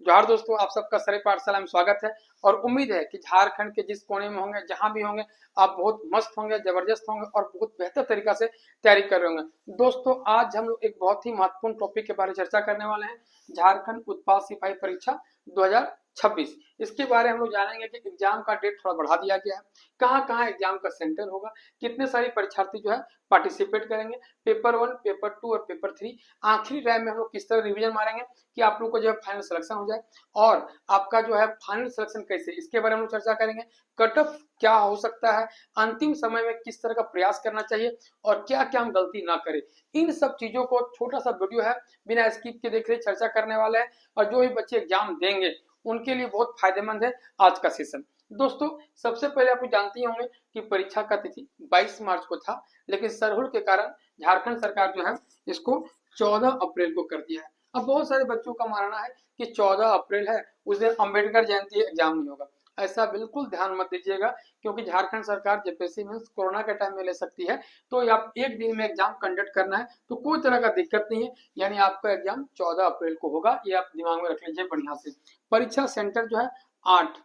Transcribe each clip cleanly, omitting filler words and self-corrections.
जोहार दोस्तों, आप सबका सरे पाठशाला में स्वागत है। और उम्मीद है कि झारखंड के जिस कोने में होंगे, जहां भी होंगे, आप बहुत मस्त होंगे, जबरदस्त होंगे और बहुत बेहतर तरीका से तैयारी कर रहे होंगे। दोस्तों, आज हम लोग एक बहुत ही महत्वपूर्ण टॉपिक के बारे में चर्चा करने वाले हैं। झारखंड उत्पाद सिपाही परीक्षा 2026। इसके बारे में हम लोग जानेंगे कि एग्जाम का डेट थोड़ा बढ़ा दिया गया है, कहाँ कहाँ एग्जाम का सेंटर होगा, कितने सारे परीक्षार्थी जो है पार्टिसिपेट करेंगे, पेपर 1, पेपर 2 और पेपर 3, आखिरी टाइम में हम लोग किस तरह रिवीजन मारेंगे कि आप लोग को जो है फाइनल सिलेक्शन हो जाए। और आपका जो है फाइनल सिलेक्शन कैसे, इसके बारे में हम लोग चर्चा करेंगे। कट ऑफ क्या हो सकता है, अंतिम समय में किस तरह का प्रयास करना चाहिए और क्या क्या हम गलती ना करें, इन सब चीजों को छोटा सा वीडियो है, बिना स्किप के देख रहे चर्चा करने वाले हैं। और जो भी बच्चे एग्जाम देंगे उनके लिए बहुत फायदेमंद है आज का सेशन। दोस्तों, सबसे पहले आप जानते ही होंगे कि परीक्षा का तिथि 22 मार्च को था, लेकिन सरहुल के कारण झारखंड सरकार जो है इसको 14 अप्रैल को कर दिया है। अब बहुत सारे बच्चों का मानना है कि 14 अप्रैल है, उस दिन अम्बेडकर जयंती एग्जाम नहीं होगा। ऐसा बिल्कुल ध्यान मत दीजिएगा, क्योंकि झारखंड सरकार जेपीएससी में कोरोना के टाइम में ले सकती है। तो आप एक दिन में एग्जाम कंडक्ट करना है तो कोई तरह का दिक्कत नहीं है, यानी आपका एग्जाम 14 अप्रैल को होगा, ये आप दिमाग में रख लीजिए बढ़िया से। परीक्षा सेंटर जो है 8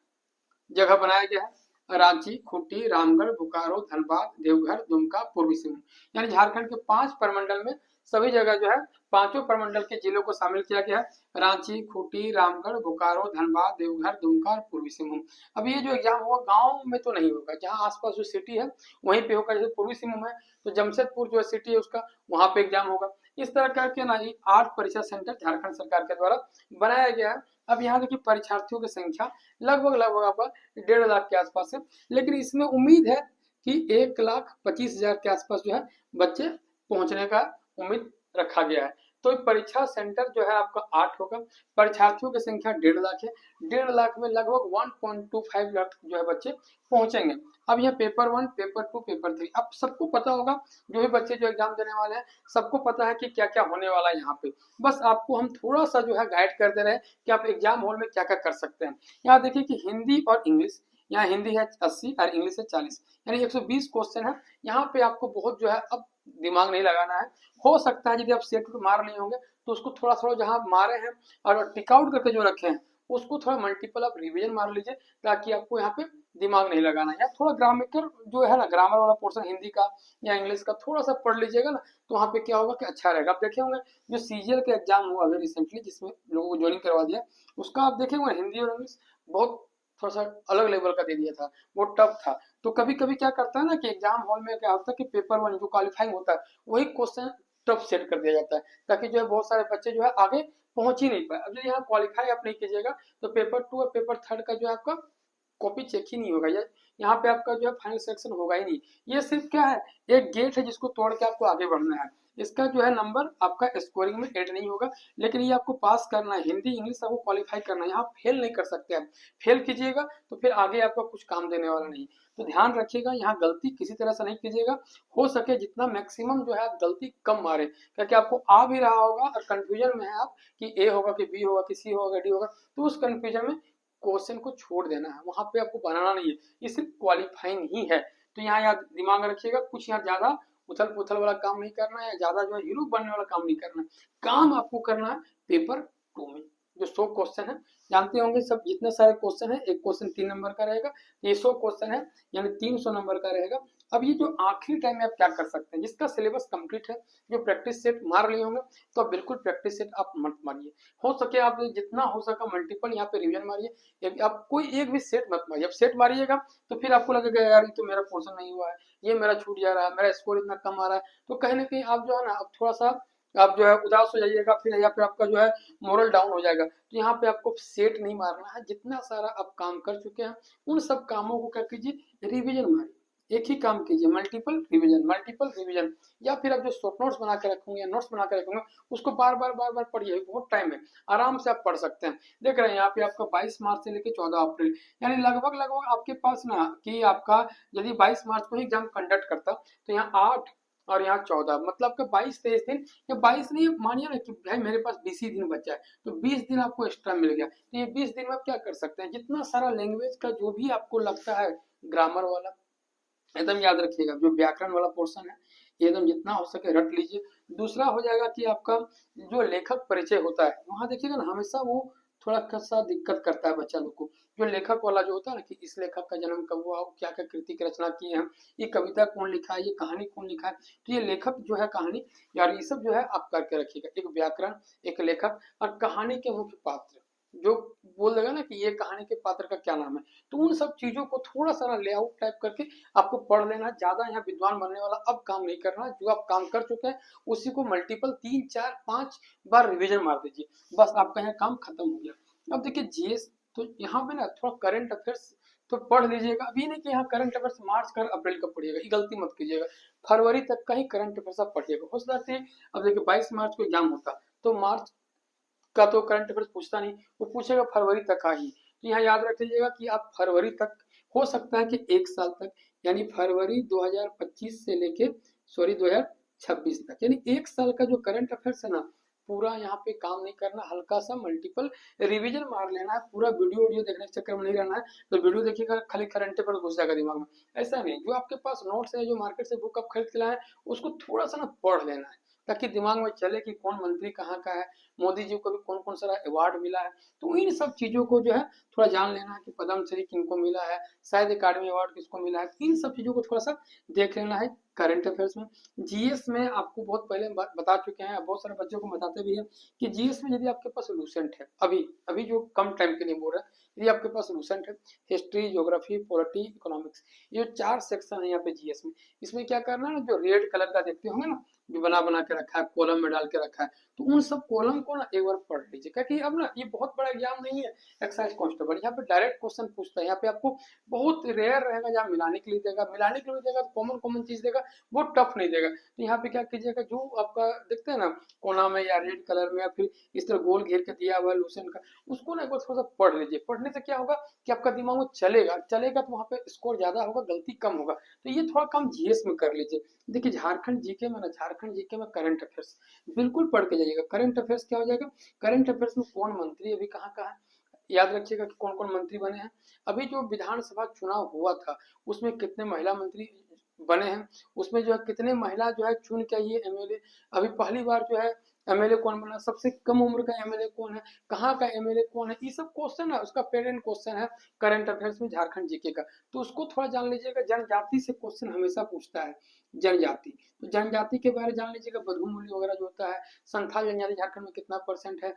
जगह बनाया गया है: रांची, खूंटी, रामगढ़, बोकारो, धनबाद, देवघर, दुमका, पूर्वी सिंहभूम। यानी झारखंड के 5 प्रमंडल में सभी जगह जो है पांचों प्रमंडल के जिलों को शामिल किया गया है: रांची, खूंटी, रामगढ़, बोकारो, धनबाद, देवघर, दुमका और पूर्वी सिंहभूम। अब ये जो एग्जाम होगा गांव में तो नहीं होगा, जहां आसपास जो सिटी है वहीं पे होगा। जैसे पूर्वी सिंहभूम है तो जमशेदपुर जो सिटी है उसका, वहां पे एग्जाम होगा। इस तरह करके ना ये 8 परीक्षा सेंटर झारखंड सरकार के द्वारा बनाया गया है। अब यहाँ देखिए परीक्षार्थियों की संख्या लगभग लगभग आपका 1.5 लाख के आसपास है, लेकिन इसमें उम्मीद है कि 1,25,000 के आसपास जो है बच्चे पहुंचने का उम्मीद रखा गया है। तो परीक्षा सेंटर जो है आपका 8 होगा। परीक्षार्थियों की संख्या 1.5 लाख है। 1.5 लाख में लगभग 1.25 लाख जो है बच्चे पहुंचेंगे। अब यह पेपर 1, पेपर 2, पेपर 3, अब सबको पता होगा, जो भी बच्चे जो एग्जाम देने वाले हैं सबको पता है कि क्या क्या होने वाला है यहाँ पे। बस आपको हम थोड़ा सा जो है गाइड कर दे रहे हैं कि आप एग्जाम हॉल में क्या क्या कर सकते हैं। यहाँ देखिए कि हिंदी और इंग्लिश, यहाँ हिंदी है 80 और इंग्लिश है 40, यानी 120 क्वेश्चन है। यहाँ पे आपको बहुत जो है अब दिमाग नहीं लगाना है। हो सकता है यदि आप सेट मार लिए होंगे तो उसको थोड़ा थोड़ा जहां मारे हैं और टिक आउट करके जो रखे हैं उसको थोड़ा मल्टीपल आप रिवीजन मार लीजिए, ताकि आपको यहाँ पे दिमाग नहीं लगाना है। या थोड़ा ग्रामेटिकल जो है ना, ग्रामर वाला पोर्शन हिंदी का या इंग्लिश का थोड़ा सा पढ़ लीजिएगा ना, तो वहाँ पे क्या होगा कि अच्छा रहेगा। आप देखे होंगे जो सीजीएल का एग्जाम हुआ अभी रिसेंटली, जिसमें लोगों को ज्वाइनिंग करवा दिया, उसका आप देखे होंगे हिंदी और इंग्लिश बहुत थोड़ा सा अलग लेवल का दे दिया था, वो टफ था। तो कभी कभी क्या करता है ना कि एग्जाम हॉल में क्या होता है कि पेपर 1 जो क्वालिफाइंग होता है वही क्वेश्चन टफ सेट कर दिया जाता है, ताकि जो है बहुत सारे बच्चे जो है आगे पहुंच ही नहीं पाए। अब जो यहाँ क्वालिफाई आप नहीं कीजिएगा तो पेपर 2 और पेपर 3 का जो है आपका कॉपी चेक ही नहीं होगा, ये यहाँ पे आपका जो है फाइनल सिलेक्शन होगा ही नहीं। ये सिर्फ क्या है, एक गेट है जिसको तोड़ के आपको आगे बढ़ना है। इसका जो है नंबर आपका स्कोरिंग में ऐड नहीं होगा, लेकिन ये आपको पास करना है। हिंदी इंग्लिश आपको क्वालिफाई करना है, यहाँ फेल नहीं कर सकते आप। फेल कीजिएगा तो फिर आगे आपका कुछ काम देने वाला नहीं। तो ध्यान रखिएगा, यहाँ गलती किसी तरह से नहीं कीजिएगा। हो सके जितना मैक्सिमम जो है आप गलती कम मारे, क्योंकि आपको आ भी रहा होगा और कंफ्यूजन में है आप कि ए होगा कि बी होगा कि सी होगा डी होगा, तो उस कंफ्यूजन में क्वेश्चन को छोड़ देना है, वहां पे आपको बनाना नहीं है। ये सिर्फ क्वालिफाइंग ही है। तो यहाँ याद दिमाग में रखिएगा, कुछ यहाँ ज्यादा उथल पुथल वाला काम नहीं करना है, ज्यादा जो है हीरो बनने वाला काम नहीं करना है। काम आपको करना है पेपर 2 में जो 100 क्वेश्चन है। जानते होंगे सब, जितने सारे क्वेश्चन है, एक क्वेश्चन 3 नंबर का रहेगा, ये 100 क्वेश्चन है यानी 300 नंबर का रहेगा। अब ये जो आखिरी टाइम में आप क्या कर सकते हैं, जिसका सिलेबस कंप्लीट है, जो प्रैक्टिस सेट मार लिए होंगे, तो आप बिल्कुल प्रैक्टिस सेट आप मत मारिए। हो सके आप जितना हो सका मल्टीपल यहाँ पे रिवीजन मारिए। आप कोई एक भी सेट मत मारिए। अब सेट मारिएगा तो फिर आपको लगेगा यार ये तो मेरा पोर्शन नहीं हुआ है, ये मेरा छूट जा रहा है, मेरा स्कोर इतना कम आ रहा है। तो कहीं ना कहीं आप जो है ना, अब थोड़ा सा आप जो है उदास हो जाइएगा, फिर यहाँ पे आपका जो है मोरल डाउन हो जाएगा। तो यहाँ पे आपको सेट नहीं मारना है। जितना सारा आप काम कर चुके हैं उन सब कामों को क्या कीजिए, रिवीजन मारिए। एक ही काम कीजिए, मल्टीपल रिवीजन, मल्टीपल रिवीजन। या फिर आप जो शॉर्ट नोट्स बना के रखोगे या नोट्स बना के रखोगे उसको बार बार बार बार पढ़िए, बहुत टाइम है, आराम से आप पढ़ सकते हैं। देख रहे हैं यहाँ पे आपका 22 मार्च से लेकर 14 अप्रैल, यानी लगभग लगभग आपके पास ना कि आपका यदि 22 मार्च को ही एग्जाम कंडक्ट करता तो यहाँ 8 और यहाँ 14, मतलब आपका 22-23 दिन, या 22 नहीं मानिए ना कि भाई मेरे पास 20 ही दिन बचा है, तो 20 दिन आपको एक्स्ट्रा मिल गया। तो ये 20 दिन में आप क्या कर सकते हैं, जितना सारा लैंग्वेज का जो भी आपको लगता है, ग्रामर वाला एकदम याद रखिएगा, जो व्याकरण वाला पोर्शन है एकदम जितना हो सके रट लीजिए। दूसरा हो जाएगा कि आपका जो लेखक परिचय होता है, वहां देखिएगा ना हमेशा वो थोड़ा सा दिक्कत करता है बच्चा लोग को। जो लेखक वाला जो होता है ना कि इस लेखक का जन्म कब हुआ, क्या क्या कृति की रचना की है, ये कविता कौन लिखा है, ये कहानी कौन लिखा है, तो ये लेखक जो है कहानी यार ये सब जो है आप करके रखिएगा। एक व्याकरण, एक लेखक और कहानी के मुख्य पात्र जो बोल देगा ना कि ये कहानी के पात्र का क्या नाम है, तो उन सब चीजों को थोड़ा सा ना लेआउट टाइप करके आपको पढ़ लेना। ज्यादा यहाँ विद्वान बनने वाला अब काम नहीं करना, जो आप काम कर चुके हैं उसी को मल्टीपल 3 4 5 बार रिवीजन मार दीजिए, बस आपका यहाँ काम खत्म हो गया। अब देखिए जीएस, तो यहाँ पे ना थोड़ा करंट अफेयर्स तो पढ़ लीजिएगा। अभी नहीं कि यहाँ करंट अफेयर्स मार्च कर अप्रैल का पढ़िएगा, ये गलती मत कीजिएगा। फरवरी तक का ही करंट अफेयर्स आप पढ़िएगा। हो सकता है अब देखिए 22 मार्च को एग्जाम होता, तो मार्च का तो करंट अफेयर्स पूछता नहीं, वो पूछेगा फरवरी तक का ही। तो यहाँ याद रख लीजिएगा कि आप फरवरी तक, हो सकता है कि 1 साल तक, यानी फरवरी 2025 से लेके 2026 तक, यानी 1 साल का जो करंट अफेयर्स है ना, पूरा यहाँ पे काम नहीं करना, हल्का सा मल्टीपल रिवीजन मार लेना है। पूरा वीडियो देखने के चक्कर में नहीं रहना है, तो वीडियो देखिएगा खाली करंट अफेयर घुस जाएगा दिमाग में, ऐसा नहीं। जो आपके पास नोट्स है, जो मार्केट से बुक आप खरीद के लाए, उसको थोड़ा सा ना पढ़ लेना है, ताकि दिमाग में चले कि कौन मंत्री कहाँ का है, मोदी जी को भी कौन कौन सा अवार्ड मिला है। तो इन सब चीजों को जो है थोड़ा जान लेना है कि पद्मश्री किनको मिला है, शायद अकादमी अवार्ड किसको मिला है, इन सब चीजों को थोड़ा सा देख लेना है करंट अफेयर्स में। जीएस में आपको बहुत पहले बता चुके हैं, बहुत सारे बच्चों को बताते भी हैं कि जीएस में यदि आपके पास लूसेंट है, अभी अभी जो कम टाइम के लिए बोल रहा है, यदि आपके पास लूसेंट है, हिस्ट्री, ज्योग्राफी, पॉलिटी, इकोनॉमिक्स, ये 4 सेक्शन है यहाँ पे जीएस में। इसमें क्या करना है ना, जो रेड कलर का देखते होंगे ना, जो बना बना के रखा है, कॉलम में डाल के रखा है, तो उन सब कॉलम को ना एक बार पढ़ लीजिए, क्योंकि अब ना ये बहुत बड़ा एग्जाम नहीं है एक्साइज कांस्टेबल, यहाँ पे डायरेक्ट क्वेश्चन पूछता है। यहाँ पे आपको बहुत रेयर रहेगा जहाँ मिलाने के लिए देगा, मिलाने के लिए देगा तो कॉमन कॉमन चीज देगा, बहुत टफ नहीं देगा। तो यहाँ पे क्या कीजिएगा, जो आपका देखते हैं ना कोना में या रेड कलर में या फिर इस तरह गोल घेर के दिया हुआ है लूसेंट का, उसको ना एक बार थोड़ा सा पढ़ लीजिए। पढ़ने से क्या होगा कि आपका दिमाग में चलेगा, चलेगा तो वहाँ पे स्कोर ज्यादा होगा, गलती कम होगा। तो ये थोड़ा काम जीएस में कर लीजिए। देखिए झारखंड जीके में ना, झारखंड जीके में करंट अफेयर्स बिल्कुल पढ़ के जाइएगा। करंट अफेयर्स क्या हो जाएगा, करंट अफेयर्स में कौन मंत्री अभी कहाँ कहाँ है, याद रखिएगा कि कौन कौन मंत्री बने हैं। अभी जो विधानसभा चुनाव हुआ था उसमें कितने महिला मंत्री बने हैं, उसमें जो है कितने महिला जो है चुन के आई है एमएलए, अभी पहली बार जो है एमएलए कौन बना, सबसे कम उम्र का एमएलए कौन है, कहाँ का एमएलए कौन है, ये सब क्वेश्चन है, उसका पेरेंट क्वेश्चन है करंट अफेयर्स में झारखंड जीके का। तो उसको थोड़ा जान लीजिएगा। जनजाति से क्वेश्चन हमेशा पूछता है, जनजाति, तो जनजाति के बारे में जान लीजिएगा। बधु मूल्य वगैरह जो होता है, संथाल जनजाति झारखंड में कितना परसेंट है,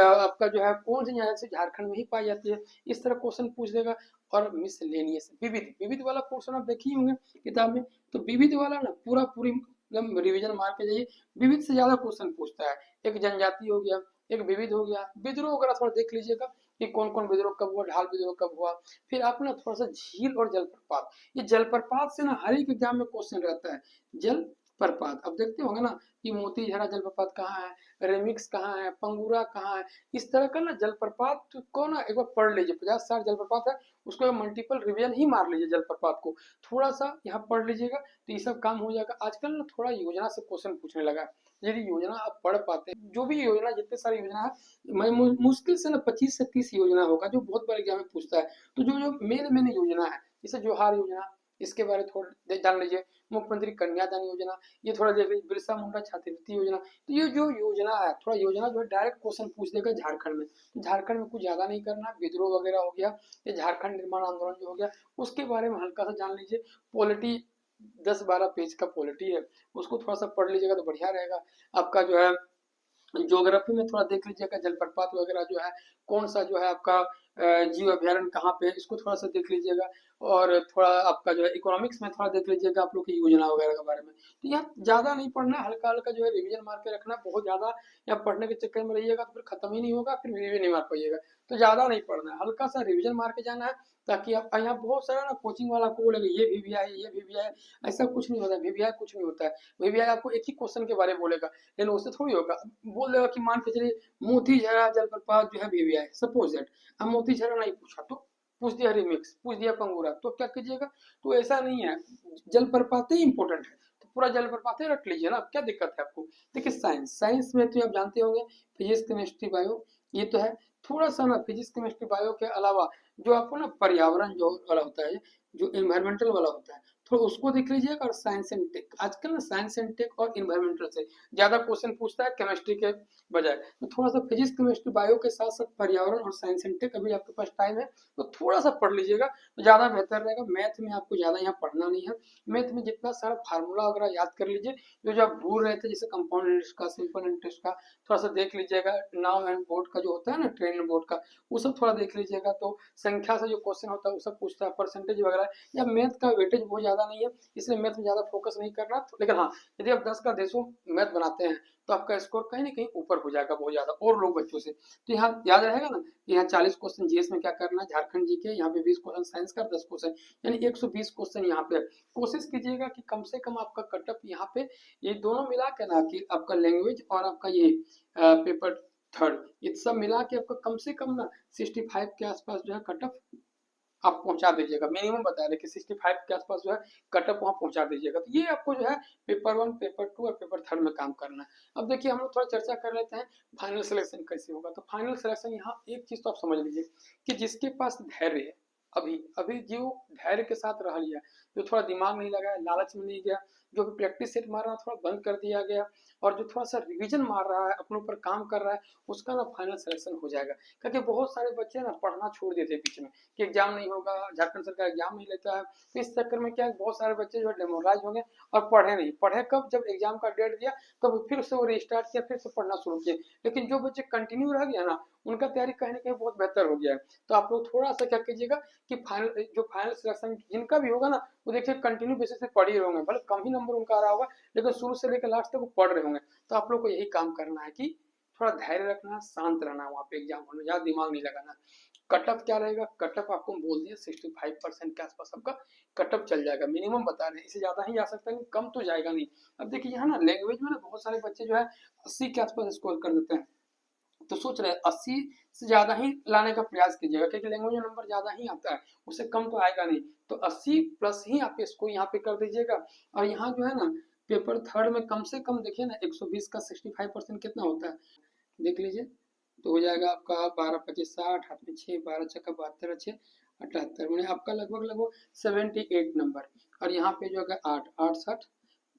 आपका जो है कौन सी जनजाति झारखंड में ही पाई जाती है, इस तरह क्वेश्चन पूछ देगा। और मिसलेनियस, विविध, विविध वाला पोर्शन आप देखिए होंगे किताब में, तो विविध वाला ना पूरा पूरी एकदम रिवीजन मार के जाइए। विविध से ज्यादा क्वेश्चन पूछता है। एक जनजाति हो गया, एक विविध हो गया, विद्रोह वगैरह थोड़ा देख लीजिएगा कि कौन कौन विद्रोह कब हुआ, ढाल विद्रोह कब हुआ। फिर आप ना थोड़ा सा झील और जलप्रपात, ये जलप्रपात से ना हर एक एग्जाम में क्वेश्चन रहता है। जल प्रपात अब देखते होंगे ना कि मोतीझरा जलप्रपात कहाँ है, रेमिक्स कहाँ है, पंगुरा कहाँ है, इस तरह का ना जलप्रपात को ना एक बार पढ़ लीजिए। 50-60 जलप्रपात है, उसको मल्टीपल रिवीजन ही मार लीजिए। जलप्रपात को थोड़ा सा यहाँ पढ़ लीजिएगा तो ये सब काम हो जाएगा। आजकल ना थोड़ा योजना से क्वेश्चन पूछने लगा है, यदि योजना आप पढ़ पाते हैं, जो भी योजना, जितने सारी योजना है, मैं मुश्किल से ना 25 से 30 योजना होगा जो बहुत बड़े एग्जाम में पूछता है। तो जो जो मेन मेन योजना है, जैसे जोहार योजना, इसके बारे में थोड़ा जान लीजिए। मुख्यमंत्री कन्यादान योजना, ये थोड़ा देख लीजिए। बिरसा मुंडा छात्रवृत्ति योजना, तो ये जो योजना है, थोड़ा योजना जो है डायरेक्ट क्वेश्चन पूछ देगा झारखंड में। तो झारखंड में कुछ ज्यादा नहीं करना, विद्रोह वगैरह हो गया, ये झारखंड निर्माण आंदोलन जो हो गया, उसके बारे में हल्का सा जान लीजिए। पॉलिटी 10-12 पेज का पॉलिटी है, उसको थोड़ा सा पढ़ लीजिएगा तो बढ़िया रहेगा। आपका जो है ज्योग्राफी में थोड़ा देख लीजिएगा, जलप्रपात वगैरह जो है, कौन सा जो है आपका जीव अभ्यारण्य कहाँ पे है, इसको थोड़ा सा देख लीजिएगा। और थोड़ा आपका जो है इकोनॉमिक्स में थोड़ा देख लीजिएगा आप लोग की योजना वगैरह के बारे में। तो यहाँ ज्यादा नहीं पढ़ना, हल्का हल्का जो है रिवीजन मार के रखना। बहुत ज्यादा यहाँ पढ़ने के चक्कर में रहिएगा तो फिर खत्म ही नहीं होगा, फिर रिवीजन नहीं मार पाइएगा। तो ज्यादा नहीं पढ़ना है, हल्का सा रिवीजन मार के जाना है, ताकि आप यहाँ बहुत सारा ना कोचिंग वाला को बोलेगा ये वीवीआई है, ये वीवीआई है, ऐसा कुछ नहीं होता है। वीवीआई कुछ नहीं होता है। वीवीआई आपको एक ही क्वेश्चन के बारे में बोलेगा, लेकिन उससे थोड़ी होगा। बोल देगा कि मान के चलिए मोतीझरा जलप्रपात जो है वीवीआई, सपोज दैट। अब मोतीझरा नहीं पूछा तो पूछ दिया रिमिक्स, पूछ दिया पंगुरा, तो क्या कीजिएगा। तो ऐसा नहीं है, जलप्रपात ही इंपॉर्टेंट है, तो पूरा जलप्रपात ही रख लीजिए ना, क्या दिक्कत है आपको। देखिए साइंस, साइंस में तो आप जानते होंगे फिजिक्स, केमिस्ट्री, बायो, ये तो है। थोड़ा सा ना फिजिक्स, केमिस्ट्री, बायो के अलावा जो आपको ना पर्यावरण जो वाला होता है, जो एनवायरमेंटल वाला होता है, थोड़ा उसको देख लीजिएगा। और साइंस एंड टेक, आजकल ना साइंस एंड टेक और इन्वायरमेंटल से ज्यादा क्वेश्चन पूछता है केमिस्ट्री के बजाय। तो थोड़ा सा फिजिक्स केमिस्ट्री बायो के साथ साथ पर्यावरण और साइंस एंड टेक अभी आपके पास टाइम है तो थोड़ा सा पढ़ लीजिएगा तो ज्यादा बेहतर रहेगा। मैथ में आपको ज्यादा यहाँ पढ़ना नहीं है। मैथ में जितना सारा फार्मूला वगैरह याद कर लीजिए, जो आप भूल रहे थे जैसे कंपाउंड इंटरेस्ट का, सिंपल इंटरेस्ट का, थोड़ा सा देख लीजिएगा। नाउ एंड बोर्ड का जो होता है ना, ट्रेन बोर्ड का, वो सब थोड़ा देख लीजिएगा। तो संख्या से जो क्वेश्चन होता है वो सब पूछता है, परसेंटेज वगैरह। या मैथ का वेटेज बहुत ज्यादा नहीं है इसलिए मैथ में ज्यादा फोकस नहीं करना। तो लेकिन हाँ, यदि आप 10 का 10 मैथ बनाते हैं तो आपका स्कोर कहीं ना कहीं ऊपर हो जाएगा बहुत ज्यादा और लोग बच्चों से। तो यहाँ याद रहेगा ना, यहाँ 40 क्वेश्चन जीएस में क्या करना है, झारखंड जी के, यहाँ पे 20 क्वेश्चन साइंस का, 10 क्वेश्चन, यानी 120 क्वेश्चन यहाँ पे। कोशिश कीजिएगा कि कम से कम आपका कटअप यहाँ पे ये दोनों मिला के ना, कि आपका लैंग्वेज और आपका ये पेपर थर्ड, ये सब मिला के आपका कम से कम ना 65 के आसपास जो है कटअप आप पहुंचा दीजिएगा। मिनिमम बता रहे कि 65 के आसपास जो है कटअप वहां पहुंचा दीजिएगा। तो ये आपको जो है पेपर 1, पेपर 2 और पेपर थर्ड में काम करना है। अब देखिए हम लोग थोड़ा चर्चा कर लेते हैं फाइनल सिलेक्शन कैसे होगा। तो फाइनल सिलेक्शन यहाँ एक चीज तो आप समझ लीजिए कि जिसके पास धैर्य है, अभी अभी जो धैर्य के साथ रह लिया, जो थोड़ा दिमाग नहीं लगाया, लालच में नहीं गया, जो प्रैक्टिस सेट मारना थोड़ा बंद कर दिया गया, और जो थोड़ा सा रिवीजन मार रहा है, अपने ऊपर काम कर रहा है, उसका ना फाइनल सिलेक्शन हो जाएगा। क्योंकि बहुत सारे बच्चे ना पढ़ना छोड़ देते बीच में कि एग्जाम नहीं होगा, झारखंड सरकार एग्जाम नहीं लेता है। तो इस चक्कर में क्या है, बहुत सारे बच्चे जो है डेमोराइज होंगे और पढ़े नहीं। पढ़े कब, जब एग्जाम का डेट दिया तब फिर से वो रिस्टार्ट किया, फिर से पढ़ना शुरू किया। लेकिन जो बच्चे कंटिन्यू रह गया ना, उनका तैयारी कहीं ना कहीं बहुत बेहतर हो गया है। तो आप लोग थोड़ा सा क्या कीजिएगा कि फाइनल सिलेक्शन जिनका भी होगा ना, वो देखिए कंटिन्यू बेसिस पे पढ़ ही रहे होंगे, भले कम ही नंबर उनका आ रहा होगा लेकिन शुरू से लेकर लास्ट तक वो पढ़ रहे होंगे। तो आप लोग को यही काम करना है कि थोड़ा धैर्य रखना, शांत रहना, वहाँ पे एग्जाम में ज्यादा दिमाग नहीं लगाना। कटअप क्या रहेगा, कटअप आपको बोल दिया 65% के आसपास आपका कटअप चल जाएगा, मिनिमम बता रहे हैं। इससे ज्यादा ही जा सकता है, कम तो जाएगा नहीं। अब देखिए यहाँ ना लैंग्वेज में ना बहुत सारे बच्चे जो है 80 के आसपास स्कोर कर देते हैं। तो सोच रहे हैं 80 से ज्यादा ही लाने का प्रयास कीजिएगा, क्योंकि लैंग्वेज में नंबर ज्यादा ही आता है, उससे कम तो आएगा नहीं। तो 80 प्लस ही आप इसको यहाँ पे कर दीजिएगा। और यहाँ जो है ना पेपर थर्ड में कम से कम देखिए ना 120 का 65% कितना होता है देख लीजिए। तो हो जाएगा आपका 12 25 60, हाथ में 6, 12 छक्का 72, 6 78, मैंने आपका लगभग लगभग 78 नंबर। और यहाँ पे जो है 8 8 60,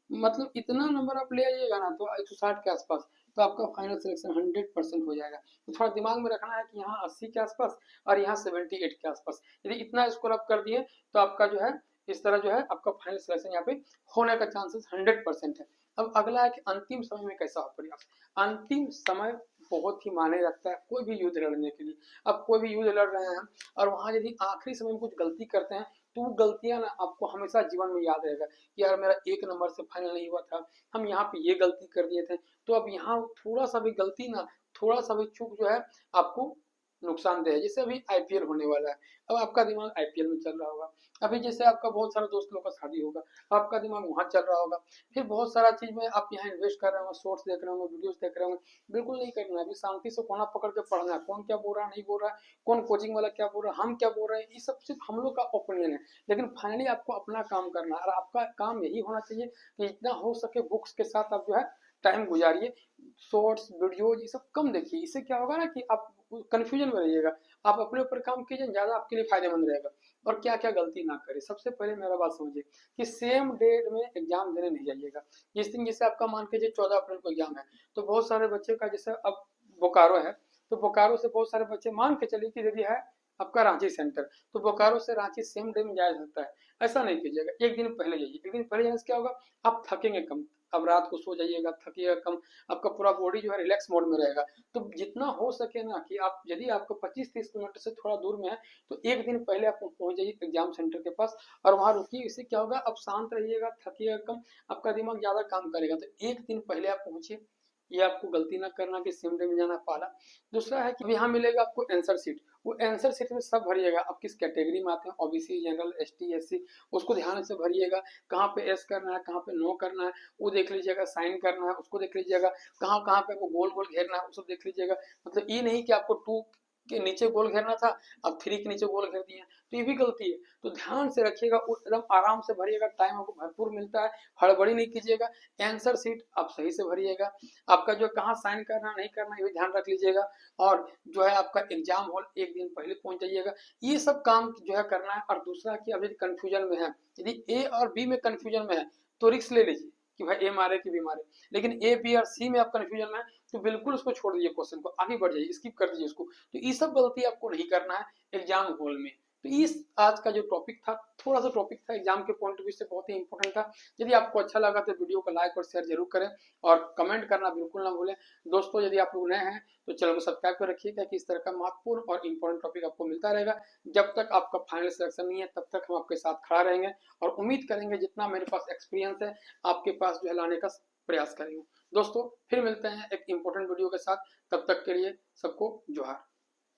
मतलब इतना नंबर आप ले आइएगा ना तो 160 के आसपास, तो आपका फाइनल सिलेक्शन 100% हो जाएगा। तो थोड़ा दिमाग में रखना है कि यहाँ 80 के आसपास और यहाँ 78 के आसपास, यदि इतना स्कोर आप कर दिए तो आपका जो है इस तरह जो है आपका फाइनल सिलेक्शन यहाँ पे होने का चांसेस 100% है। अब अगला है कि अंतिम समय में कैसा हो प्रयास। अंतिम समय बहुत ही मायने रखता है कोई भी युद्ध लड़ने के लिए। अब कोई भी युद्ध लड़ रहे हैं और वहां यदि आखिरी समय में कुछ गलती करते हैं तो वो गलतियां ना आपको हमेशा जीवन में याद रहेगा कि यार मेरा 1 नंबर से फाइनल नहीं हुआ था, हम यहाँ पे ये गलती कर दिए थे। तो अब यहाँ थोड़ा सा भी गलती ना, थोड़ा सा भी चूक जो है आपको नुकसानदेह है। जैसे अभी आईपीएल होने वाला है, अब आपका दिमाग आईपीएल में चल रहा होगा। अभी जैसे आपका बहुत सारे दोस्त लोग का शादी होगा, आपका दिमाग वहां चल रहा होगा। फिर बहुत सारा चीज में आप यहाँ इन्वेस्ट कर रहे होंगे, शॉर्ट्स देख रहे होंगे, वीडियोस देख रहे होंगे। बिल्कुल नहीं करना है, अभी शांति से कोना पकड़ के पढ़ना है, कौन क्या बोल रहा है नहीं बोल रहा है, कौन कोचिंग वाला क्या बोल रहा है, हम क्या बोल रहे हैं, ये सब सिर्फ हम लोग का ओपिनियन है। लेकिन फाइनली आपको अपना काम करना है और आपका काम यही होना चाहिए कि जितना हो सके बुक्स के साथ आप जो है टाइम गुजारिए। शॉर्ट्स वीडियोज ये सब कम देखिए, इससे क्या होगा ना कि आप कंफ्यूजन में रहिएगा। आप अपने ऊपर काम कीजिए, ज्यादा आपके लिए फायदेमंद रहेगा। और क्या क्या गलती ना करें, सबसे पहले मेरा बात समझिए कि सेम डेट में एग्जाम देने नहीं जाइएगा। जिस दिन जैसे आपका मान कीजिए 14 अप्रैल को एग्जाम है, तो बहुत सारे बच्चे का जैसे अब बोकारो है, तो बोकारो से बहुत सारे बच्चे मान के चलिए कि यदि है आपका रांची सेंटर, तो बोकारो से रांची सेम डे में जाया सकता है। ऐसा नहीं कीजिएगा, एक दिन पहले जाइए। एक दिन पहले जाने से क्या होगा, आप थकेंगे कम, अब रात को सो जाइएगा, थकिएगा कम, आपका पूरा बॉडी जो है रिलैक्स मोड में रहेगा। तो जितना हो सके ना कि आप यदि आपको 25-30 किलोमीटर से थोड़ा दूर में है तो एक दिन पहले आप पहुंच जाइए एग्जाम सेंटर के पास और वहां रुकिए। इससे क्या होगा, आप शांत रहिएगा, थकिएगा कम, आपका दिमाग ज्यादा काम करेगा। तो एक दिन पहले आप पहुंचिए, ये आपको गलती ना करना कि सेम डे में जाना पहला। दूसरा है कि यहाँ मिलेगा आपको आंसर शीट, वो आंसर शीट में सब भरिएगा, आप किस कैटेगरी में आते हैं, ओबीसी, जनरल, एसटी, एससी, उसको ध्यान से भरिएगा। कहाँ पे एस करना है, कहाँ पे नो करना है वो देख लीजिएगा, साइन करना है उसको देख लीजिएगा, कहाँ कहाँ पे आपको गोल गोल घेरना है वो सब देख लीजिएगा। मतलब ये नहीं कि आपको टू के नीचे गोल घेरना था, अब 3 के नीचे गोल घेर दिए, तो ये भी गलती है। तो ध्यान से रखिएगा, एकदम आराम से भरिएगा, टाइम आपको भरपूर मिलता है, हड़बड़ी नहीं कीजिएगा। आंसर शीट आप सही से भरिएगा, आपका जो कहाँ साइन करना नहीं करना ये भी ध्यान रख लीजिएगा, और जो है आपका एग्जाम हॉल एक दिन पहले पहुंच जाइएगा। ये सब काम जो है करना है। और दूसरा कि अब यदि कंफ्यूजन में है, यदि ए और बी में कंफ्यूजन में है तो रिस्क ले लीजिए कि भाई ए मारे कि बी मारे, लेकिन ए बी और सी में आप कंफ्यूजन में है तो बिल्कुल उसको छोड़ दीजिए, क्वेश्चन को आगे बढ़ जाइए, स्किप कर दीजिए उसको। तो ये सब गलती आपको नहीं करना है एग्जाम हॉल में। तो इस आज का जो टॉपिक था, थोड़ा सा टॉपिक था एग्जाम के पॉइंट ऑफ व्यू से बहुत ही इंपॉर्टेंट था। यदि आपको अच्छा लगा तो वीडियो को लाइक और शेयर जरूर करें, और कमेंट करना बिल्कुल ना भूलें। दोस्तों यदि आप लोग नए हैं तो चैनल को सब्सक्राइब कर रखिएगा कि इस तरह का महत्वपूर्ण और इंपॉर्टेंट टॉपिक आपको मिलता रहेगा। जब तक आपका फाइनल सिलेक्शन नहीं है तब तक हम आपके साथ खड़ा रहेंगे, और उम्मीद करेंगे जितना मेरे पास एक्सपीरियंस है आपके पास जो है लाने का प्रयास करेंगे। दोस्तों फिर मिलते हैं एक इंपॉर्टेंट वीडियो के साथ, तब तक के लिए सबको जोहार।